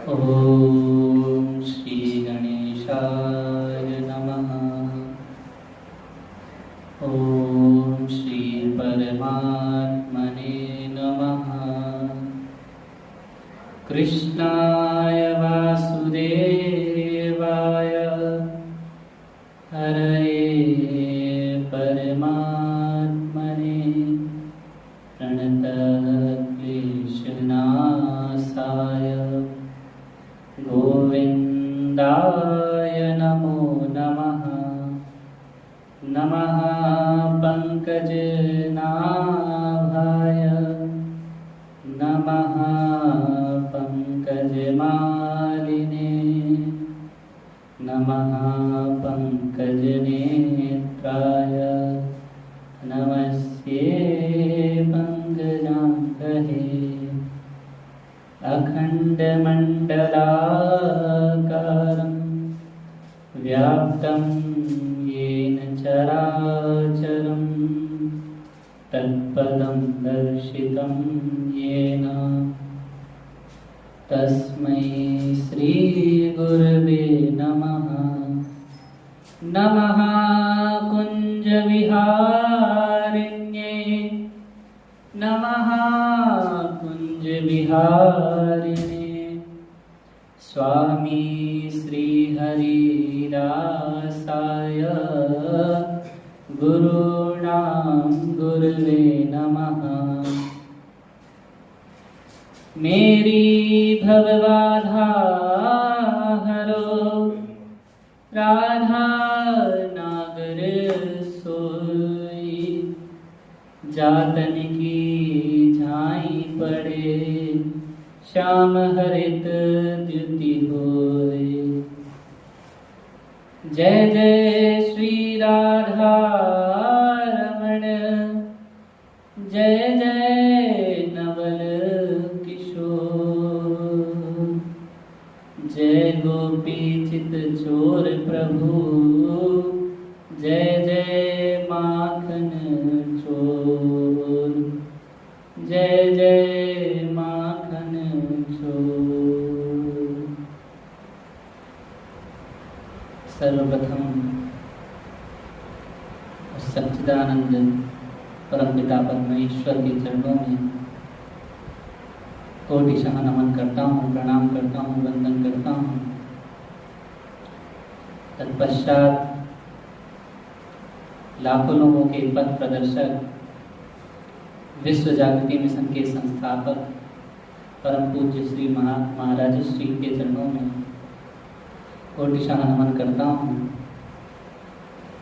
ओम श्री गणेशाय नमः। ओम श्री परमात्मने नमः। कृष्णाय वासुदेवाय हरये परमात्मने प्रणतः क्लेशनाशाय गोविन्दाय नमो नमः। नमः पंकजनाभाय नमः पंकजमालिने नमः पंकजनेत्राय नमस्ते पंकजाङ्घ्रे। अखण्डमण्डलाकारं व्याप्तं येन चराचरं तत्पदं दर्शितं येन तस्मै श्रीगुरवे नमः। नमः कुञ्जविहारिण्ये नमः कुञ्जविहारिणे स्वामी श्रीहरिदासाय गुरूणां गुरवे नमः। मेरी भवबाधा हरो राधा नागर सोई जातन की झाई पड़े श्याम हरित द्युति होए। जय जय श्री राधा रमण जय जय नवल किशोर। जय गोपी चित चोर प्रभु जय जय माखन चोर। जय जय माखन चोर। सर्वप्रथम सच्चिदानंद परमपिता परमेश्वर के चरणों में कोटिशः नमन करता हूँ, प्रणाम करता हूँ, वंदन करता हूँ। तत्पश्चात लाखों लोगों के पथ प्रदर्शक विश्व जागृति मिशन के संस्थापक परम पूज्य श्री महाराज श्री के चरणों में कोटिशः नमन करता हूँ।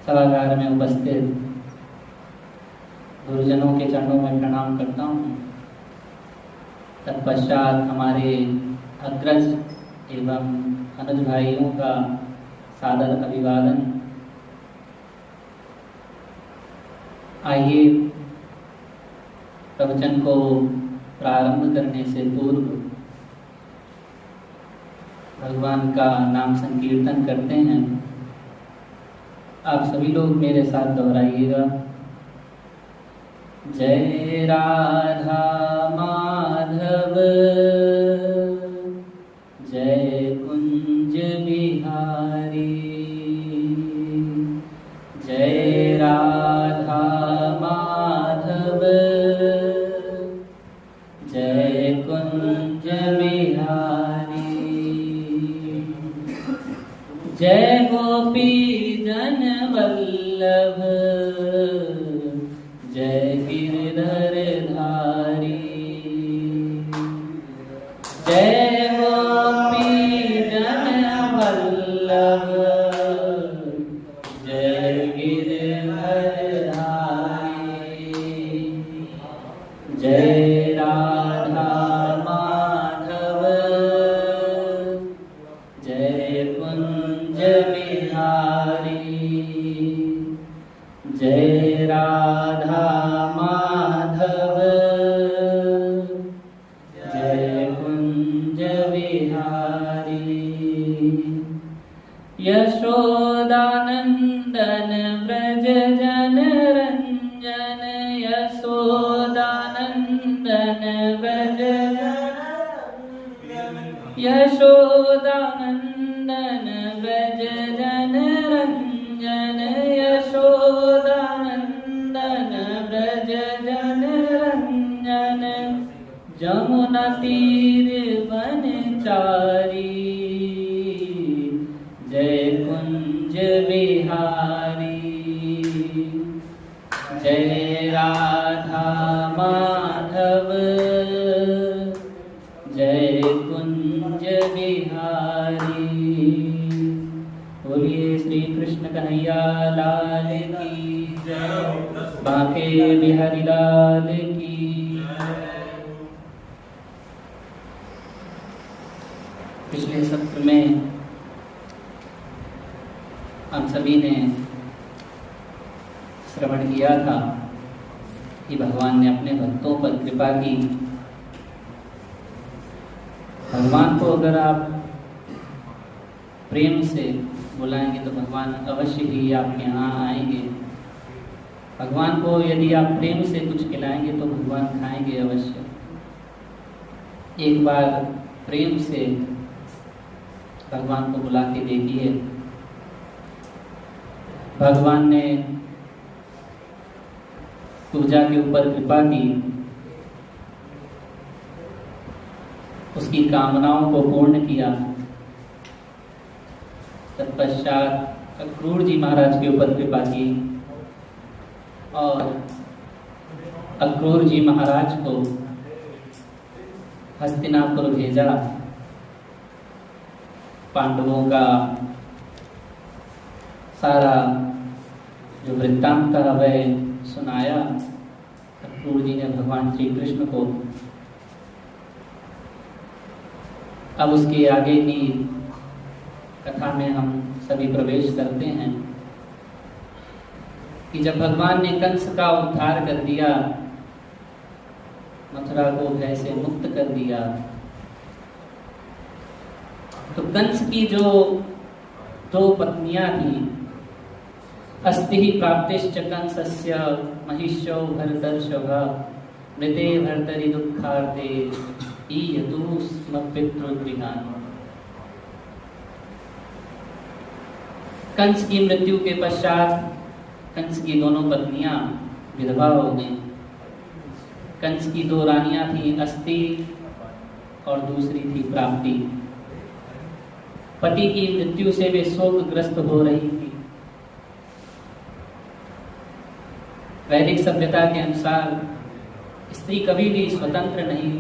सभागार में उपस्थित गुरुजनों के चरणों में प्रणाम करता हूँ। तत्पश्चात हमारे अग्रज एवं अनुज भाइयों का सादर अभिवादन। आइए प्रवचन को प्रारंभ करने से पूर्व भगवान का नाम संकीर्तन करते हैं। आप सभी लोग मेरे साथ दोहराइएगा। जय राधा माधव जय कुंज बिहारी। जय राधा माधव जय कुंज बिहारी। जय गोपी जन वल्लभ जय गिरधर धारी। जय गोपी जन वल्लभ जय गिरधर धारी। जय राधा माधव जय कुंज बिहारी। जय राधा माधव जय कुंज बिहारी। यशोदानंदन व्रज जन रंजन यशोदानंदन व्रज यशोदानंदन व्रज जन रंजन, यशोदानंदन व्रज जन रंजन, जमुना तीर वनचारी, जय कुंज बिहारी, जय राधा माधव, जय कुंज बिहारी। बोलिए श्री कृष्ण कन्हैया लाल की जय, बांके बिहारी लाल की। पिछले सत्र में हम सभी ने श्रवण किया था कि भगवान ने अपने भक्तों पर कृपा की। भगवान को अगर आप प्रेम से बुलाएंगे तो भगवान अवश्य ही आपके यहाँ आएंगे। भगवान को यदि आप प्रेम से कुछ खिलाएंगे तो भगवान खाएंगे अवश्य। एक बार प्रेम से भगवान को बुला के देखिए। भगवान ने पूजा के ऊपर कृपा की, उसकी कामनाओं को पूर्ण किया। तत्पश्चात अक्रूर जी महाराज के ऊपर कृपा की और अक्रूर जी महाराज को हस्तिनापुर भेजा। पांडवों का सारा जो वृत्तांत था वह सुनाया अक्रूर जी ने भगवान श्री कृष्ण को। अब उसके आगे की कथा में हम सभी प्रवेश करते हैं कि जब भगवान ने कंस का उद्धार कर दिया, मथुरा को भय से मुक्त कर दिया, तो कंस की जो दो पत्नियां थी, अस्ति प्राप्तिश्च कंसस्य महिष्यो भरतर्षभ, मृते भर्तरि दुःखार्ते ईयतु स्म पितृगृहान्। कंस की मृत्यु के पश्चात कंस की दोनों पत्नियां विधवा हो गईं। कंस की दो रानियां थी, अस्ति और दूसरी थी प्राप्ति। पति की मृत्यु से वे शोकग्रस्त हो रही थी। वैदिक सभ्यता के अनुसार स्त्री कभी भी स्वतंत्र नहीं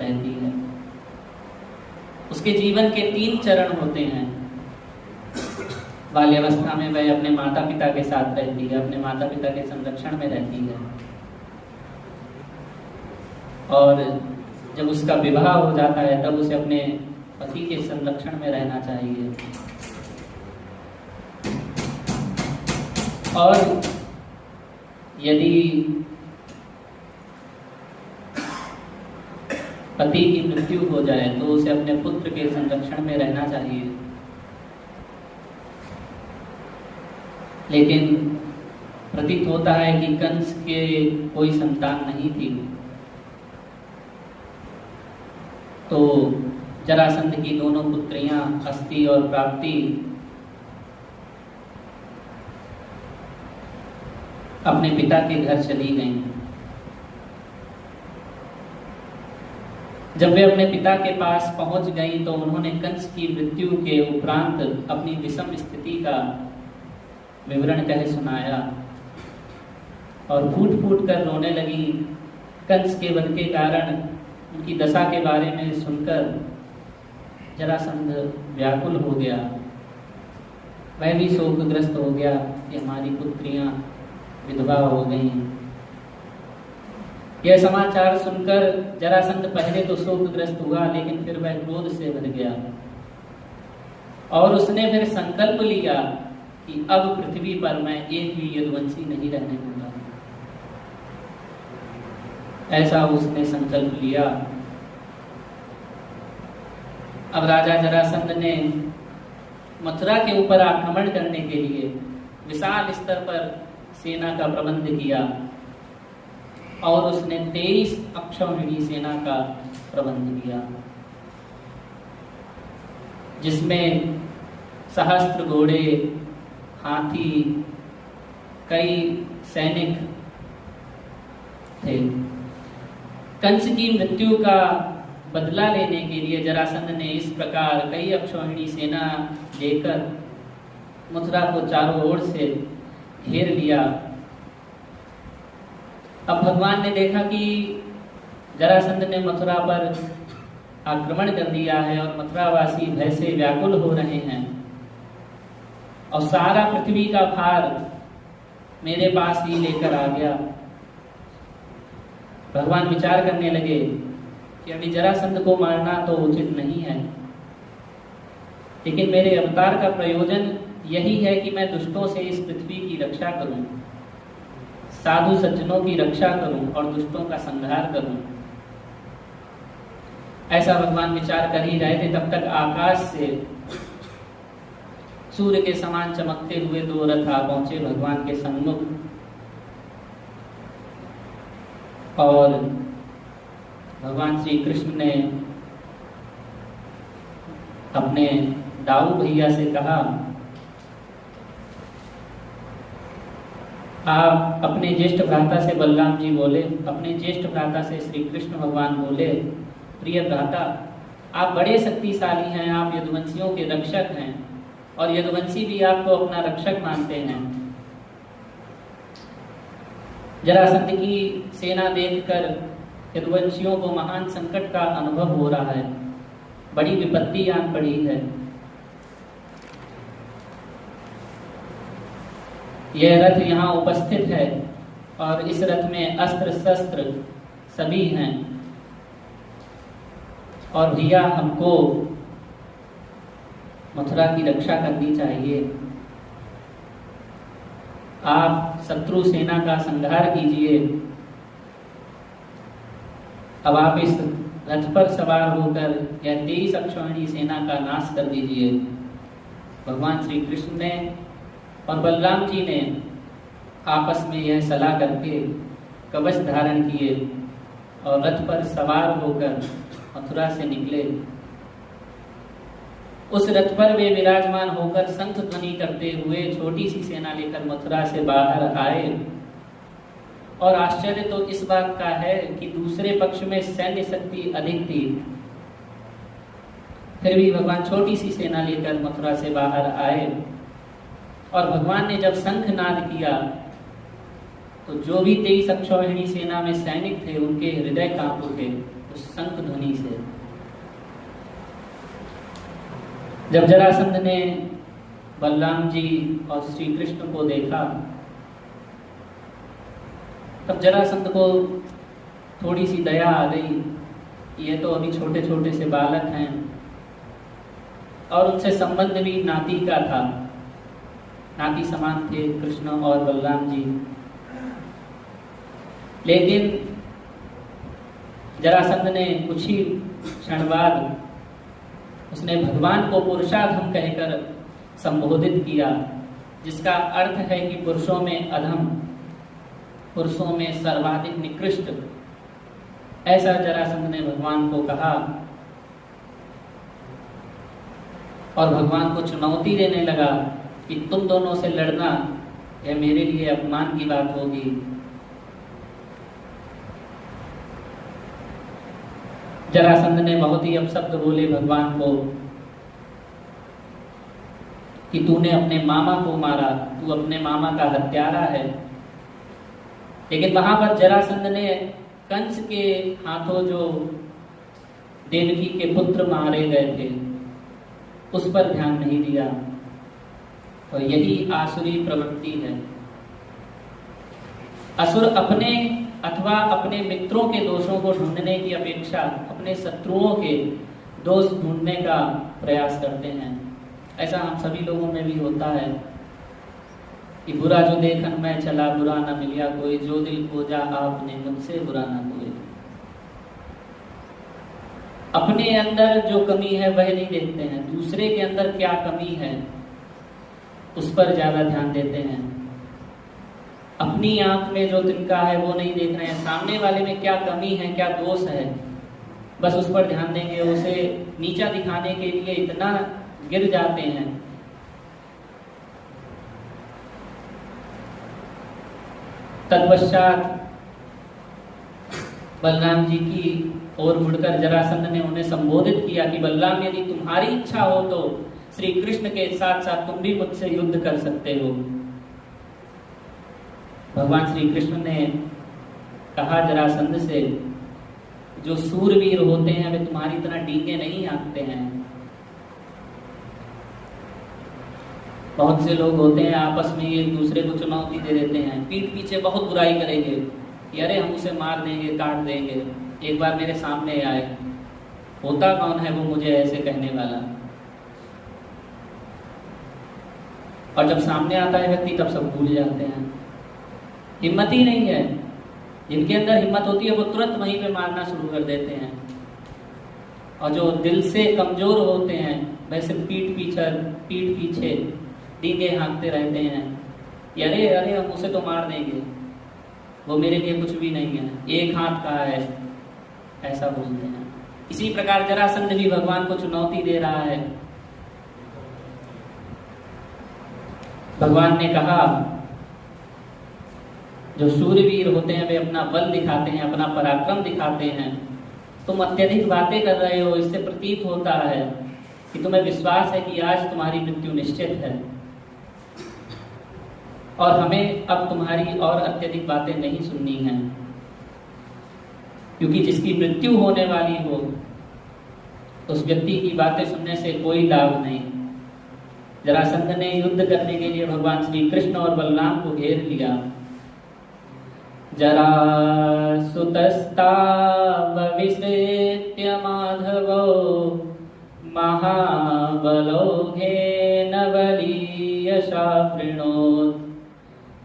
रहती है। उसके जीवन के 3 चरण होते हैं। बाल्यावस्था में वह अपने माता पिता के साथ रहती है, अपने माता पिता के संरक्षण में रहती है, और जब उसका विवाह हो जाता है तब उसे अपने पति के संरक्षण में रहना चाहिए। और यदि पति की मृत्यु हो जाए तो उसे अपने पुत्र के संरक्षण में रहना चाहिए। लेकिन प्रतीत होता है कि कंस के कोई संतान नहीं थी, तो जरासंध की दोनों पुत्रियां अस्ति और प्राप्ति अपने पिता के घर चली गईं। जब वे अपने पिता के पास पहुंच गईं तो उन्होंने कंस की मृत्यु के उपरांत अपनी विषम स्थिति का विवरण कह सुनाया और फूट फूट कर रोने लगी। कंस के वध के कारण उनकी दशा के बारे में सुनकर जरासंध व्याकुल हो गया। वह भी शोकग्रस्त हो गया कि हमारी पुत्रियां विधवा हो गई। यह समाचार सुनकर जरासंध पहले तो शोकग्रस्त हुआ, लेकिन फिर वह क्रोध से भर गया और उसने फिर संकल्प लिया कि अब पृथ्वी पर मैं एक भी यदुवंशी नहीं रहने दूंगा। ऐसा उसने संकल्प लिया। अब राजा जरासंध ने मथुरा के ऊपर आक्रमण करने के लिए विशाल स्तर पर सेना का प्रबंध किया और उसने 23 अक्षौहिणी सेना का प्रबंध किया। जिसमें सहस्त्र घोड़े, हाथी, कई सैनिक थे। कंस की मृत्यु का बदला लेने के लिए जरासंध ने इस प्रकार कई अक्षौहिणी सेना लेकर मथुरा को चारों ओर से घेर लिया। अब भगवान ने देखा कि जरासंध ने मथुरा पर आक्रमण कर दिया है और मथुरावासी भय से व्याकुल हो रहे हैं और सारा पृथ्वी का भार मेरे पास ही लेकर आ गया। भगवान विचार करने लगे कि अभी जरासंध को मारना तो उचित नहीं है, लेकिन मेरे अवतार का प्रयोजन यही है कि मैं दुष्टों से इस पृथ्वी की रक्षा करूं, साधु सज्जनों की रक्षा करूं और दुष्टों का संहार करूं। ऐसा भगवान विचार कर ही रहे थे, तब तक आकाश से सूर्य के समान चमकते हुए दो रथ आ पहुंचे भगवान के सन्मुख और भगवान श्री कृष्ण ने अपने दाऊ भैया से कहा, आप अपने ज्येष्ठ भ्राता से, बलराम जी बोले, अपने ज्येष्ठ भ्राता से श्री कृष्ण भगवान बोले, प्रिय भ्राता, आप बड़े शक्तिशाली हैं, आप यदुवंशियों के रक्षक हैं और यदुवंशी भी आपको अपना रक्षक मानते हैं। जरासंध की सेना देखकर यदुवंशियों को महान संकट का अनुभव हो रहा है, बड़ी विपत्ति आन पड़ी है। यह रथ यहाँ उपस्थित है और इस रथ में अस्त्र शस्त्र सभी हैं और भैया हमको मथुरा की रक्षा करनी चाहिए। आप शत्रु सेना का संहार कीजिए। अब आप इस रथ पर सवार होकर यह 23 अक्षौहिणी सेना का नाश कर दीजिए। भगवान श्री कृष्ण ने और बलराम जी ने आपस में यह सलाह करके कवच धारण किए और रथ पर सवार होकर मथुरा से निकले। उस रथ पर वे विराजमान होकर शंख ध्वनि करते हुए छोटी सी सेना लेकर मथुरा से बाहर आए। और आश्चर्य तो इस बात का है कि दूसरे पक्ष में सैन्य शक्ति अधिक थी, फिर भी भगवान छोटी सी सेना लेकर मथुरा से बाहर आए और भगवान ने जब शंख नाद किया तो जो भी 23 अक्षौहिणी सेना में सैनिक थे उनके हृदय कांप उठे उस शंख ध्वनि से। जब जरासंध ने बलराम जी और श्री कृष्ण को देखा तब जरासंध को थोड़ी सी दया आ गई। ये तो अभी छोटे छोटे से बालक हैं और उनसे संबंध भी नाती का था, नाती समान थे कृष्ण और बलराम जी। लेकिन जरासंध ने कुछ ही क्षण बाद उसने भगवान को पुरुषाधम कहकर संबोधित किया, जिसका अर्थ है कि पुरुषों में अधम, पुरुषों में सर्वाधिक निकृष्ट। ऐसा जरासंध ने भगवान को कहा और भगवान को चुनौती देने लगा कि तुम दोनों से लड़ना यह मेरे लिए अपमान की बात होगी। जरासंध ने बहुत ही अपशब्द बोले भगवान को कि तूने अपने मामा को मारा, तू अपने मामा का हत्यारा है। लेकिन वहां पर जरासंध ने कंस के हाथों जो देवकी के पुत्र मारे गए थे उस पर ध्यान नहीं दिया। तो यही आसुरी प्रवृत्ति है। असुर अपने अथवा अपने मित्रों के दोषों को ढूंढने की अपेक्षा अपने शत्रुओं के दोष ढूंढने का प्रयास करते हैं। ऐसा हम सभी लोगों में भी होता है कि बुरा जो देखन मैं चला, बुरा न मिलिया कोई, जो दिल खोजा आपने मुझसे बुरा न कोई। अपने अंदर जो कमी है वह नहीं देखते हैं, दूसरे के अंदर क्या कमी है उस पर ज्यादा ध्यान देते हैं। अपनी आंख में जो तिनका है वो नहीं देख रहे हैं, सामने वाले में क्या कमी है, क्या दोष है, बस उस पर ध्यान देंगे। उसे नीचा दिखाने के लिए इतना गिर जाते हैं। तत्पश्चात बलराम जी की ओर मुड़कर जरासंध ने उन्हें संबोधित किया कि बलराम, यदि तुम्हारी इच्छा हो तो श्री कृष्ण के साथ साथ तुम भी मुझसे युद्ध कर सकते हो। भगवान श्री कृष्ण ने कहा जरासंध से, जो सूरवीर होते हैं वे तुम्हारी तरह डींगे नहीं हाँकते हैं। बहुत से लोग होते हैं आपस में एक दूसरे को चुनौती दे देते हैं, पीठ पीछे बहुत बुराई करेंगे कि अरे हम उसे मार देंगे, काट देंगे, एक बार मेरे सामने आए, होता कौन है वो मुझे ऐसे कहने वाला। और जब सामने आता है व्यक्ति तब सब भूल जाते हैं। हिम्मत ही नहीं है। जिनके अंदर हिम्मत होती है वो तुरंत वहीं पे मारना शुरू कर देते हैं। और जो दिल से कमजोर होते हैं वैसे पीठ पीछे डींगे हाँकते रहते हैं कि अरे अरे हम उसे तो मार देंगे, वो मेरे लिए कुछ भी नहीं है, एक हाथ का है, ऐसा बोलते हैं। इसी प्रकार जरासंध भी भगवान को चुनौती दे रहा है। भगवान ने कहा, जो सूरवीर होते हैं वे अपना बल दिखाते हैं, अपना पराक्रम दिखाते हैं। तुम अत्यधिक बातें कर रहे हो, इससे प्रतीत होता है कि तुम्हें विश्वास है कि आज तुम्हारी मृत्यु निश्चित है, और हमें अब तुम्हारी और अत्यधिक बातें नहीं सुननी हैं, क्योंकि जिसकी मृत्यु होने वाली हो उस व्यक्ति की बातें सुनने से कोई लाभ नहीं। जरासंध ने युद्ध करने के लिए भगवान श्री कृष्ण और बलराम को घेर लिया। जरासुतस्तावविसृत्य माधवो महाबलौघेन बलीयशावृणोत्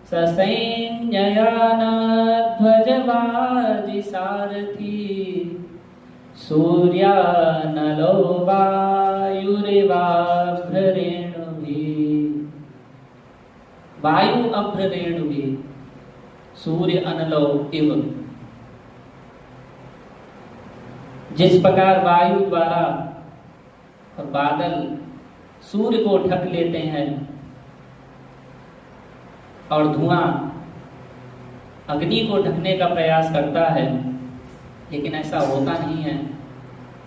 ससैन्ययानध्वजवाजी सारथी सूर्यानलो वायुरेवाभ्रेणुभिः। वायु अभ्रेणुभिः, सूर्य अनलो इव। जिस प्रकार वायु द्वारा और बादल सूर्य को ढक लेते हैं और धुआं अग्नि को ढकने का प्रयास करता है, लेकिन ऐसा होता नहीं है।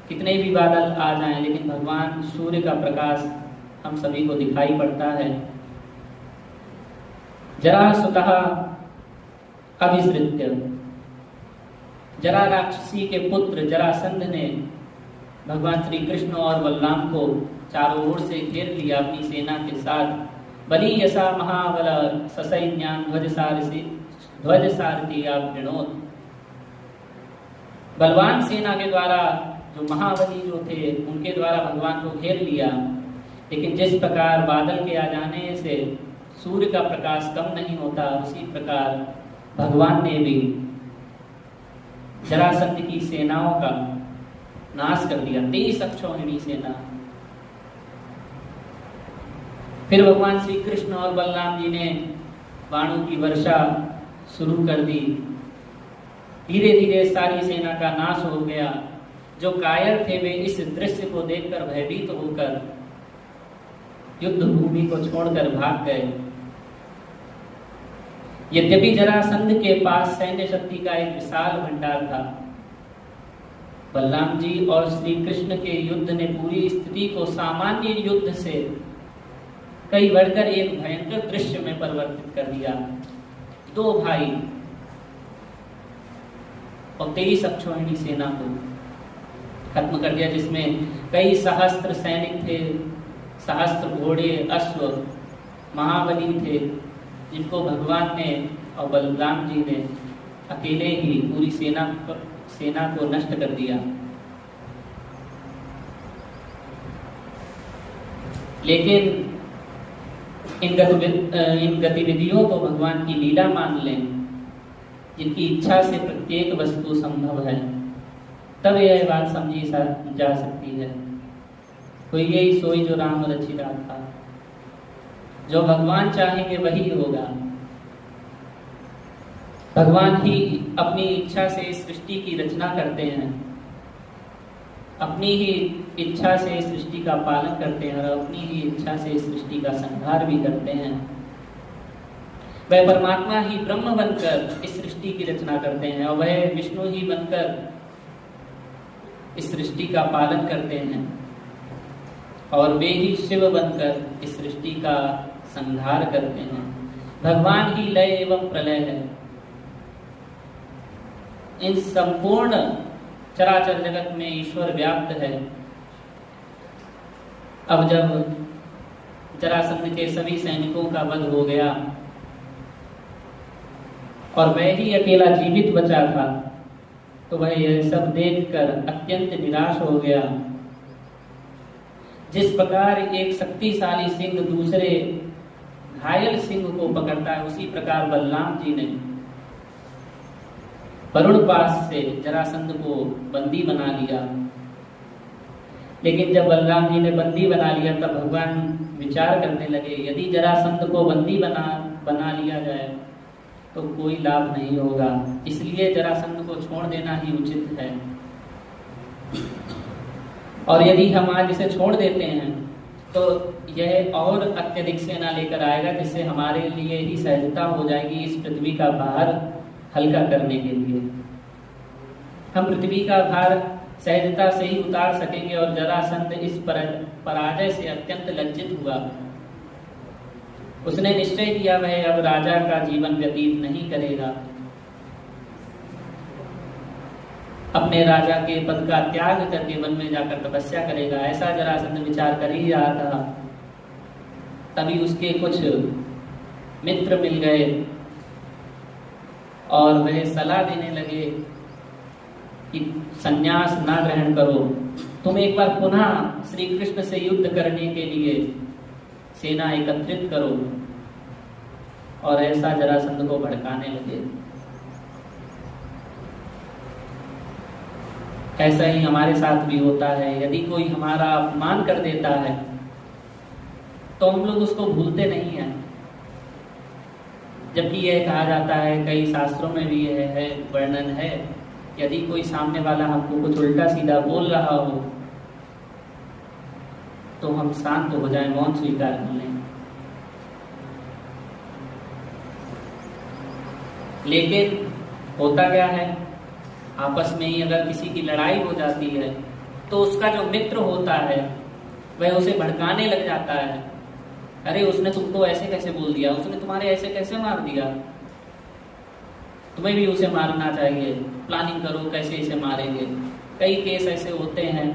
कितने भी बादल आ जाएं, लेकिन भगवान सूर्य का प्रकाश हम सभी को दिखाई पड़ता है। जरासुतः अभिसृत्य, जरा राक्षसी के पुत्र जरासंध ने भगवान श्री कृष्ण और बलराम को चारों ओर से घेर लिया अपनी सेना के साथ। बलीयसा महाबल ससैन्यान् ध्वजसारथी आभृणोत्। बलवान सेना के द्वारा, जो महाबली जो थे उनके द्वारा भगवान को घेर लिया। लेकिन जिस प्रकार बादल के आ जाने से सूर्य का प्रकाश कम नहीं होता, उसी प्रकार भगवान ने भी जरासंध की सेनाओं का नाश कर दिया, 23 अक्षौहिणी सेना। फिर भगवान श्री कृष्ण और बलराम जी ने बाणों की वर्षा शुरू कर दी। धीरे धीरे सारी सेना का नाश हो गया। जो कायर थे वे इस दृश्य को देखकर भयभीत होकर युद्ध भूमि को छोड़कर भाग गए। यद्यपि जरासंध के पास सैन्य शक्ति का एक विशाल भंडार था, बलराम जी और श्री कृष्ण के युद्ध ने पूरी स्थिति को सामान्य युद्ध से कई बढ़कर एक भयंकर दृश्य में परिवर्तित कर दिया। दो भाई और 23 अक्षौहिणी सेना को खत्म कर दिया, जिसमें कई सहस्त्र सैनिक थे, सहस्त्र घोड़े, अश्व, महाबली थे, जिनको भगवान ने और बलराम जी ने अकेले ही पूरी सेना को नष्ट कर दिया। लेकिन इन गतिविधियों को भगवान की लीला मान लें, जिनकी इच्छा से प्रत्येक वस्तु संभव है, तब यह बात समझी जा सकती है। कोई यही सोई जो राम रचिता था, जो भगवान चाहेंगे वही होगा। भगवान ही अपनी इच्छा से इस सृष्टि की रचना करते हैं, अपनी ही इच्छा से सृष्टि का पालन करते हैं और अपनी ही इच्छा से सृष्टि का संहार भी करते हैं। वह परमात्मा ही ब्रह्म बनकर इस सृष्टि की रचना करते हैं और वह विष्णु ही बनकर इस सृष्टि का पालन करते हैं और वे ही शिव बनकर इस सृष्टि का संहार करते हैं। भगवान ही लय एवं प्रलय है। इन संपूर्ण चराचर जगत में ईश्वर व्याप्त है। अब जब जरासंध के सभी सैनिकों का वध हो गया और वह ही अकेला जीवित बचा था, तो वह यह सब देखकर अत्यंत निराश हो गया। जिस प्रकार एक शक्तिशाली सिंह दूसरे घायल सिंह को पकड़ता है, उसी प्रकार बलराम जी ने वरुण पास से जरासंध को बंदी बना लिया। लेकिन जब बलराम जी ने बंदी बना लिया तब भगवान विचार करने लगे, यदि जरासंध को बंदी बना लिया जाए तो कोई लाभ नहीं होगा, इसलिए जरासंध को छोड़ देना ही उचित है। और यदि हम आज इसे छोड़ देते हैं तो यह और अत्यधिक सेना लेकर आएगा, जिससे हमारे लिए ही सहजता हो जाएगी इस पृथ्वी का भार हल्का करने के लिए। हम पृथ्वी का भार सहजता से ही उतार सकेंगे। और जरासंध इस पराजय से अत्यंत लज्जित हुआ। उसने निश्चय किया वह अब राजा का जीवन व्यतीत नहीं करेगा, अपने राजा के पद का त्याग करके वन में जाकर तपस्या करेगा। ऐसा जरासंध विचार कर ही रहा था, तभी उसके कुछ मित्र मिल गए और वह सलाह देने लगे कि संन्यास ना ग्रहण करो, तुम एक बार पुनः श्री कृष्ण से युद्ध करने के लिए सेना एकत्रित करो। और ऐसा जरासंध को भड़काने लगे। ऐसा ही हमारे साथ भी होता है। यदि कोई हमारा अपमान कर देता है तो हम लोग उसको भूलते नहीं हैं, जबकि यह कहा जाता है, कई शास्त्रों में भी यह है वर्णन है, यदि कोई सामने वाला हमको कुछ उल्टा सीधा बोल रहा हो तो हम शांत हो जाएं, मौन स्वीकार कर लें। लेकिन होता क्या है, आपस में ही अगर किसी की लड़ाई हो जाती है तो उसका जो मित्र होता है वह उसे भड़काने लग जाता है। अरे उसने तुमको ऐसे कैसे बोल दिया, उसने तुम्हारे ऐसे कैसे मार दिया, तुम्हें भी उसे मारना चाहिए, प्लानिंग करो कैसे इसे मारेंगे। कई केस ऐसे होते हैं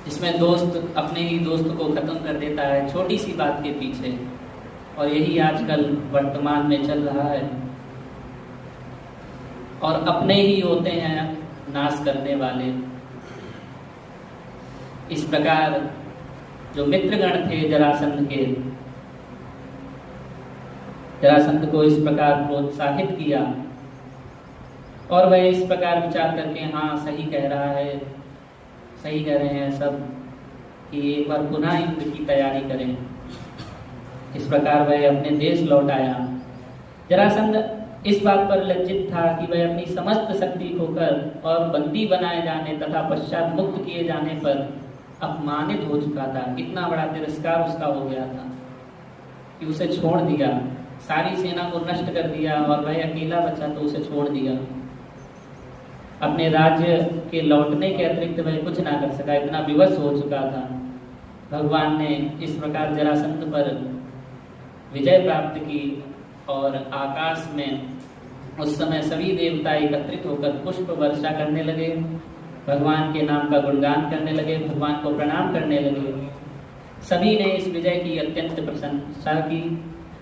जिसमें दोस्त अपने ही दोस्त को खत्म कर देता है छोटी सी बात के पीछे, और यही आजकल वर्तमान में चल रहा है। और अपने ही होते हैं नाश करने वाले। इस प्रकार जो मित्रगण थे जरासंध के, जरासंध को इस प्रकार प्रोत्साहित किया और वह इस प्रकार विचार करके, हाँ सही कह रहा है, सही कह रहे हैं सब, कि एक बार पुनः युद्ध की तैयारी करें। इस प्रकार वह अपने देश लौट आया। जरासंध इस बात पर लज्जित था कि वह अपनी समस्त शक्ति खोकर और बंदी बनाए जाने तथा पश्चात मुक्त किए जाने पर अपमानित हो चुका था। इतना बड़ा तिरस्कार उसका हो गया था कि उसे छोड़ दिया, सारी सेना को नष्ट कर दिया और वह अकेला बचा तो उसे छोड़ दिया। अपने राज्य के लौटने के अतिरिक्त वह कुछ ना कर सका, इतना विवश हो चुका था। भगवान ने इस प्रकार जरासंध पर विजय प्राप्त की और आकाश में उस समय सभी देवता एकत्रित होकर पुष्प वर्षा करने लगे, भगवान के नाम का गुणगान करने लगे, भगवान को प्रणाम करने लगे। सभी ने इस विजय की अत्यंत प्रशंसा की।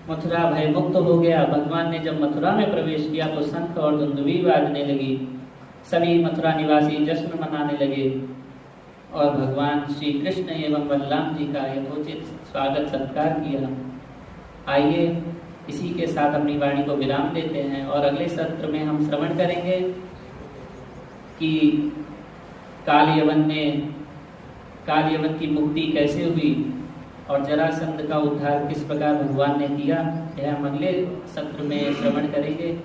मथुरा भय मुक्त हो गया। भगवान ने जब मथुरा में प्रवेश किया तो शंख और दुंदुभी बाजने लगी। सभी मथुरा निवासी जश्न मनाने लगे और भगवान श्री कृष्ण एवं बलराम जी का यथोचित स्वागत सत्कार किया। आइए इसी के साथ अपनी वाणी को विराम देते हैं और अगले सत्र में हम श्रवण करेंगे कि काल यवन की मुक्ति कैसे हुई और जरासंध का उद्धार किस प्रकार भगवान ने किया। यह हम अगले सत्र में श्रवण करेंगे।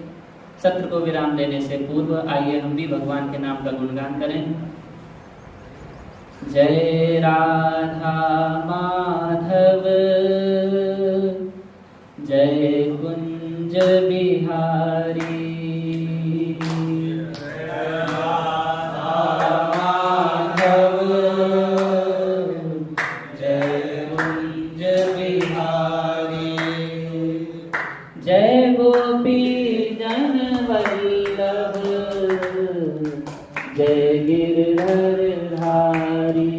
सत्र को विराम देने से पूर्व आइए हम भी भगवान के नाम का गुणगान करें। जय राधा माधव जय कुंज बिहारी। जय गोपी जन वल्लभ जय गिरधर धारी।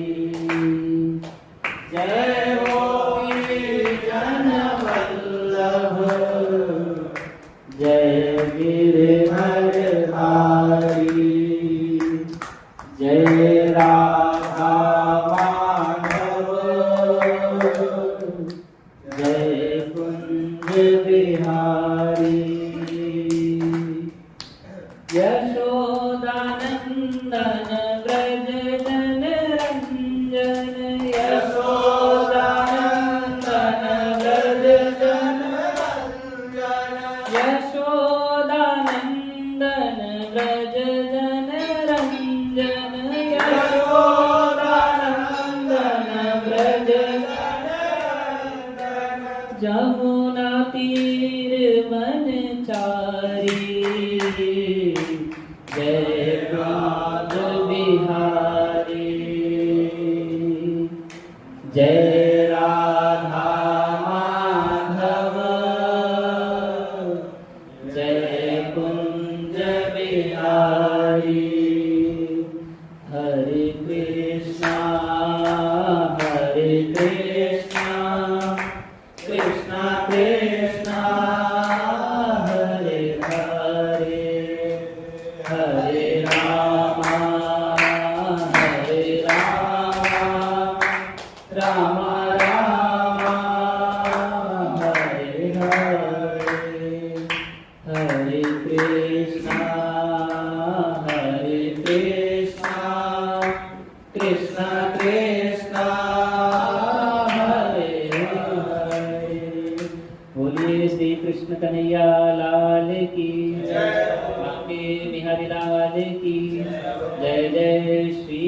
जय गोपी जन वल्लभ जय गिरधर धारी। जय राधा माधव जय कुंज बिहारी। यशोदानंदन ब्रज जन रंजन। यशोदानंदन ब्रज जन रंजन। यशोदानंदन ब्रज जन रंजन। यशोदानंदन ब्रज जन रंजन। जमुना तीर वनचारी जय ब्रज बिहारी। जय राधा माधव जय कुंज बिहारी। हरे कृष्णा कृष्णा कृष्णा हरे हरे हरे राम राम राम हरे हरे। हरे कृष्णा कृष्णा कृष्णा हरे हरे। बोलिए श्री कृष्ण कन्हैया लाल की जय। बांके बिहारी लाल की जय। जय श्री